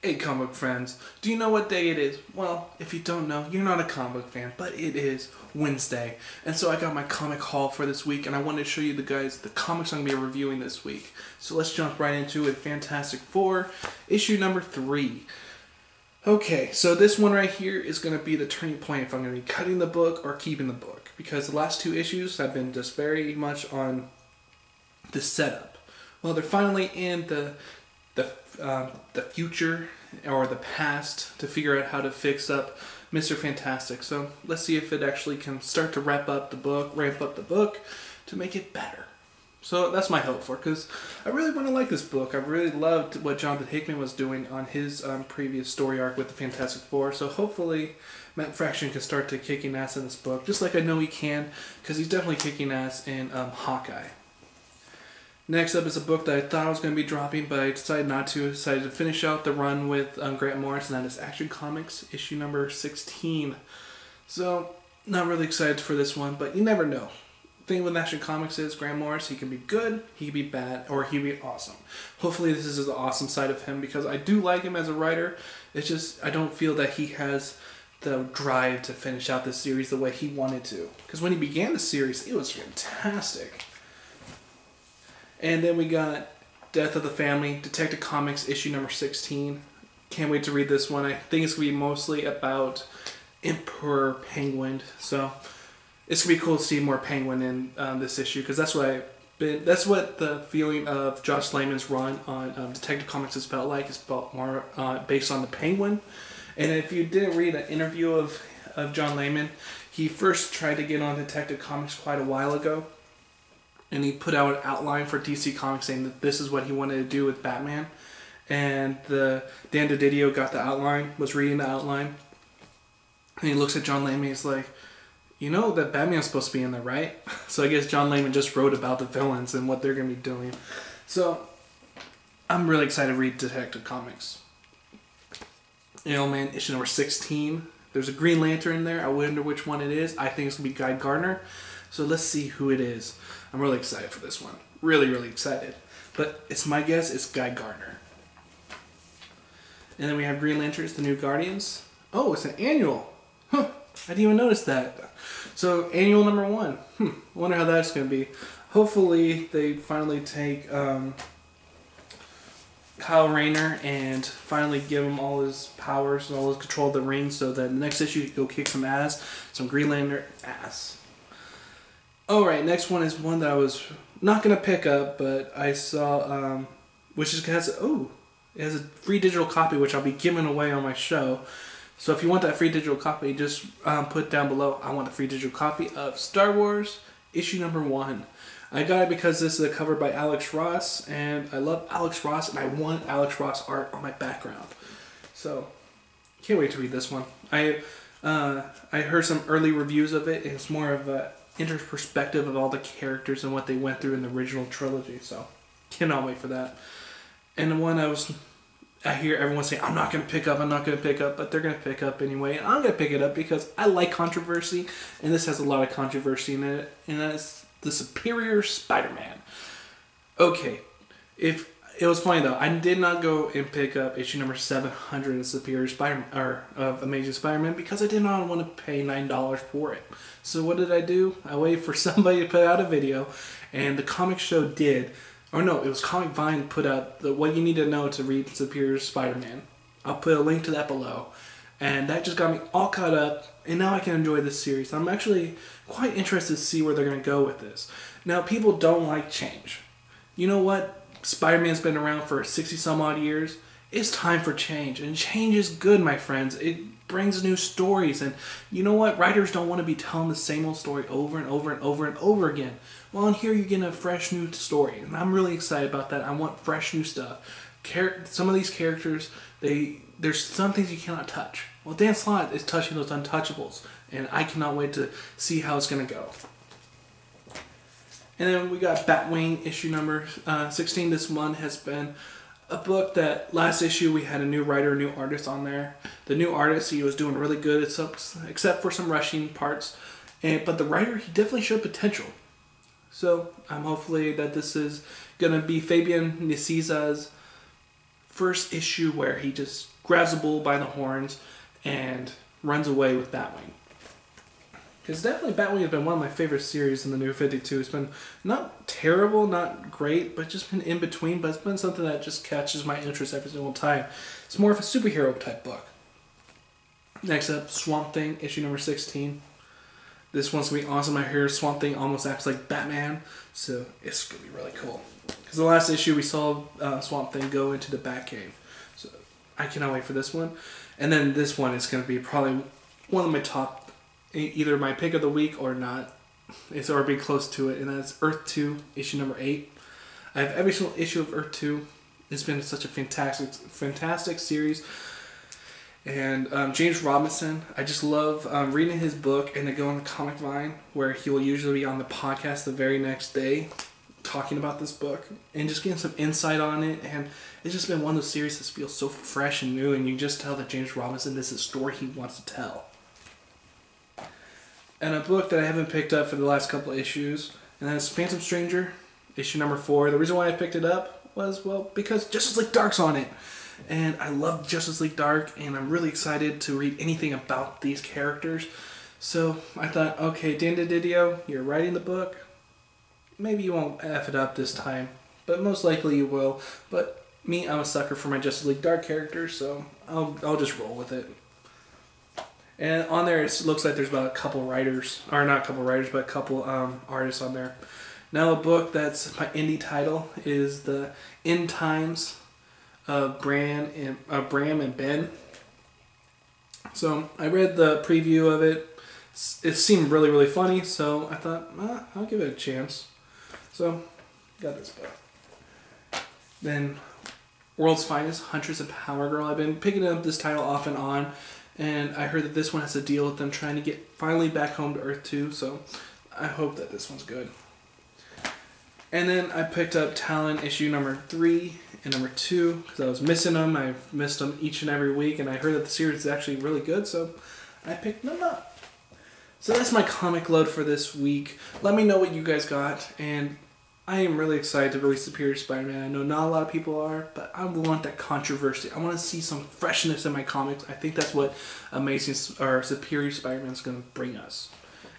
Hey comic book friends, do you know what day it is? Well, if you don't know, you're not a comic book fan, but it is Wednesday. And so I got my comic haul for this week and I wanted to show you the comics I'm going to be reviewing this week. So let's jump right into it. Fantastic Four, issue number 3. Okay, so this one right here is going to be the turning point if I'm going to be cutting the book or keeping the book. Because the last 2 issues have been just very much on the setup. Well, they're finally in the future or the past to figure out how to fix up Mr. Fantastic. So let's see if it actually can start to ramp up the book to make it better. So that's my hope for it, because I really want to like this book. I really loved what Jonathan Hickman was doing on his previous story arc with the Fantastic Four. So hopefully Matt Fraction can start to kicking ass in this book, just like I know he can, because he's definitely kicking ass in Hawkeye. Next up is a book that I thought I was going to be dropping, but I decided not to. I decided to finish out the run with Grant Morrison, and that is Action Comics, issue number 16. So, not really excited for this one, but you never know. The thing with Action Comics is Grant Morris, he can be good, he can be bad, or he can be awesome. Hopefully this is the awesome side of him, because I do like him as a writer. It's just, I don't feel that he has the drive to finish out this series the way he wanted to. Because when he began the series, it was fantastic. And then we got Death of the Family, Detective Comics, issue number 16. Can't wait to read this one. I think it's going to be mostly about Emperor Penguin. So it's going to be cool to see more Penguin in this issue, because that's what the feeling of Josh Layman's run on Detective Comics has felt like. It's felt more based on the Penguin. And if you didn't read an interview of John Layman, he first tried to get on Detective Comics quite a while ago. And he put out an outline for DC Comics saying that this is what he wanted to do with Batman. And Dan DiDio got the outline, was reading the outline. And he looks at John Layman, he's like, you know that Batman's supposed to be in there, right? So I guess John Layman just wrote about the villains and what they're going to be doing. So I'm really excited to read Detective Comics. You know, man, issue number 16. There's a Green Lantern in there. I wonder which one it is. I think it's going to be Guy Gardner. So let's see who it is. I'm really excited for this one. Really, really excited. But it's my guess it's Guy Gardner. And then we have Green Lanterns, The New Guardians. Oh, it's an annual. Huh. I didn't even notice that. So, annual number 1. I wonder how that's going to be. Hopefully, they finally take Kyle Rayner and finally give him all his powers and all his control of the ring, so that the next issue he can go kick some ass. Some Green Lantern ass. Alright, next one is one that I was not going to pick up, but I saw, it has a free digital copy, which I'll be giving away on my show. So if you want that free digital copy, just put down below, I want the free digital copy of Star Wars, issue number 1. I got it because this is a cover by Alex Ross, and I love Alex Ross, and I want Alex Ross art on my background. So, can't wait to read this one. I heard some early reviews of it, and it's more of a perspective of all the characters and what they went through in the original trilogy, so cannot wait for that. And the one I hear everyone saying I'm not going to pick up, but they're going to pick up anyway, and I'm going to pick it up because I like controversy, and this has a lot of controversy in it, and that's The Superior Spider-Man. Okay, if it was funny though, I did not go and pick up issue number 700 of Superior Spider-Man, or of Amazing Spider-Man, because I did not want to pay $9 for it. So what did I do? I waited for somebody to put out a video, and the Comic Show did, or no, it was Comic Vine put out what you need to know to read Superior Spider-Man. I'll put a link to that below. And that just got me all caught up, and now I can enjoy this series. I'm actually quite interested to see where they're going to go with this. Now, people don't like change. You know what? Spider-Man's been around for 60 some odd years. It's time for change, and change is good, my friends. It brings new stories, and you know what? Writers don't want to be telling the same old story over and over and over and over again. Well, in here you get a fresh new story, and I'm really excited about that. I want fresh new stuff. Some of these characters, there's some things you cannot touch. Well, Dan Slott is touching those untouchables, and I cannot wait to see how it's going to go. And then we got Batwing, issue number 16. This one has been a book that last issue we had a new writer, a new artist on there. The new artist, he was doing really good, except for some rushing parts. But the writer, he definitely showed potential. So I'm hopefully that this is going to be Fabian Niciez's first issue where he just grabs a bull by the horns and runs away with Batwing. Because definitely Batwing has been one of my favorite series in the New 52. It's been not terrible, not great, but just been in between. But it's been something that just catches my interest every single time. It's more of a superhero type book. Next up, Swamp Thing, issue number 16. This one's going to be awesome. I hear Swamp Thing almost acts like Batman, so it's going to be really cool. Because the last issue we saw Swamp Thing go into the Batcave. So I cannot wait for this one. And then this one is going to be probably one of my top, either my pick of the week or not. It's already close to it, and that's Earth 2, issue number 8. I have every single issue of Earth 2. It's been such a fantastic series. And James Robinson, I just love reading his book and to go on the Comic Vine, where he will usually be on the podcast the very next day talking about this book and just getting some insight on it. And it's just been one of those series that feels so fresh and new, and you just tell that James Robinson, this is a story he wants to tell. And a book that I haven't picked up for the last couple of issues, and that's Phantom Stranger, issue number 4. The reason why I picked it up was, well, because Justice League Dark's on it. And I love Justice League Dark, and I'm really excited to read anything about these characters. So I thought, okay, Dan DiDio, you're writing the book. Maybe you won't F it up this time, but most likely you will. But me, I'm a sucker for my Justice League Dark characters, so I'll just roll with it. And on there, it looks like there's about a couple writers, or not a couple writers, but a couple artists on there. Now, a book that's my indie title is The End Times of Bram and Ben. So I read the preview of it. It seemed really, really funny, so I thought, I'll give it a chance. So, got this book. Then, World's Finest, Huntress and Power Girl. I've been picking up this title off and on, and I heard that this one has to deal with them trying to get finally back home to Earth 2, so I hope that this one's good. And then I picked up Talon issue number 3 and number 2 because I was missing them. I've missed them each and every week, and I heard that the series is actually really good, so I picked them up. So that's my comic load for this week. Let me know what you guys got, and I am really excited to release Superior Spider-Man. I know not a lot of people are, but I want that controversy. I want to see some freshness in my comics. I think that's what Superior Spider-Man is going to bring us.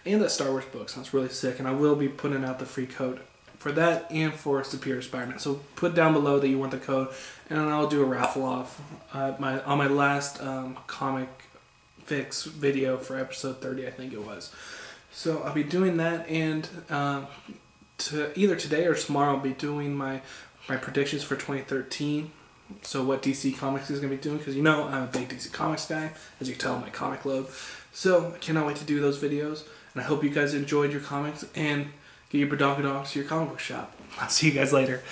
And that Star Wars book sounds really sick, and I will be putting out the free code for that and for Superior Spider-Man. So put down below that you want the code, and I'll do a raffle off on my last comic fix video for episode 30, I think it was. So I'll be doing that, and either today or tomorrow I'll be doing my predictions for 2013. So what DC Comics is going to be doing, because you know I'm a big DC Comics guy, as you can tell in my comic load. So I cannot wait to do those videos, and I hope you guys enjoyed your comics, and get your Badonkadonks to your comic book shop. I'll see you guys later.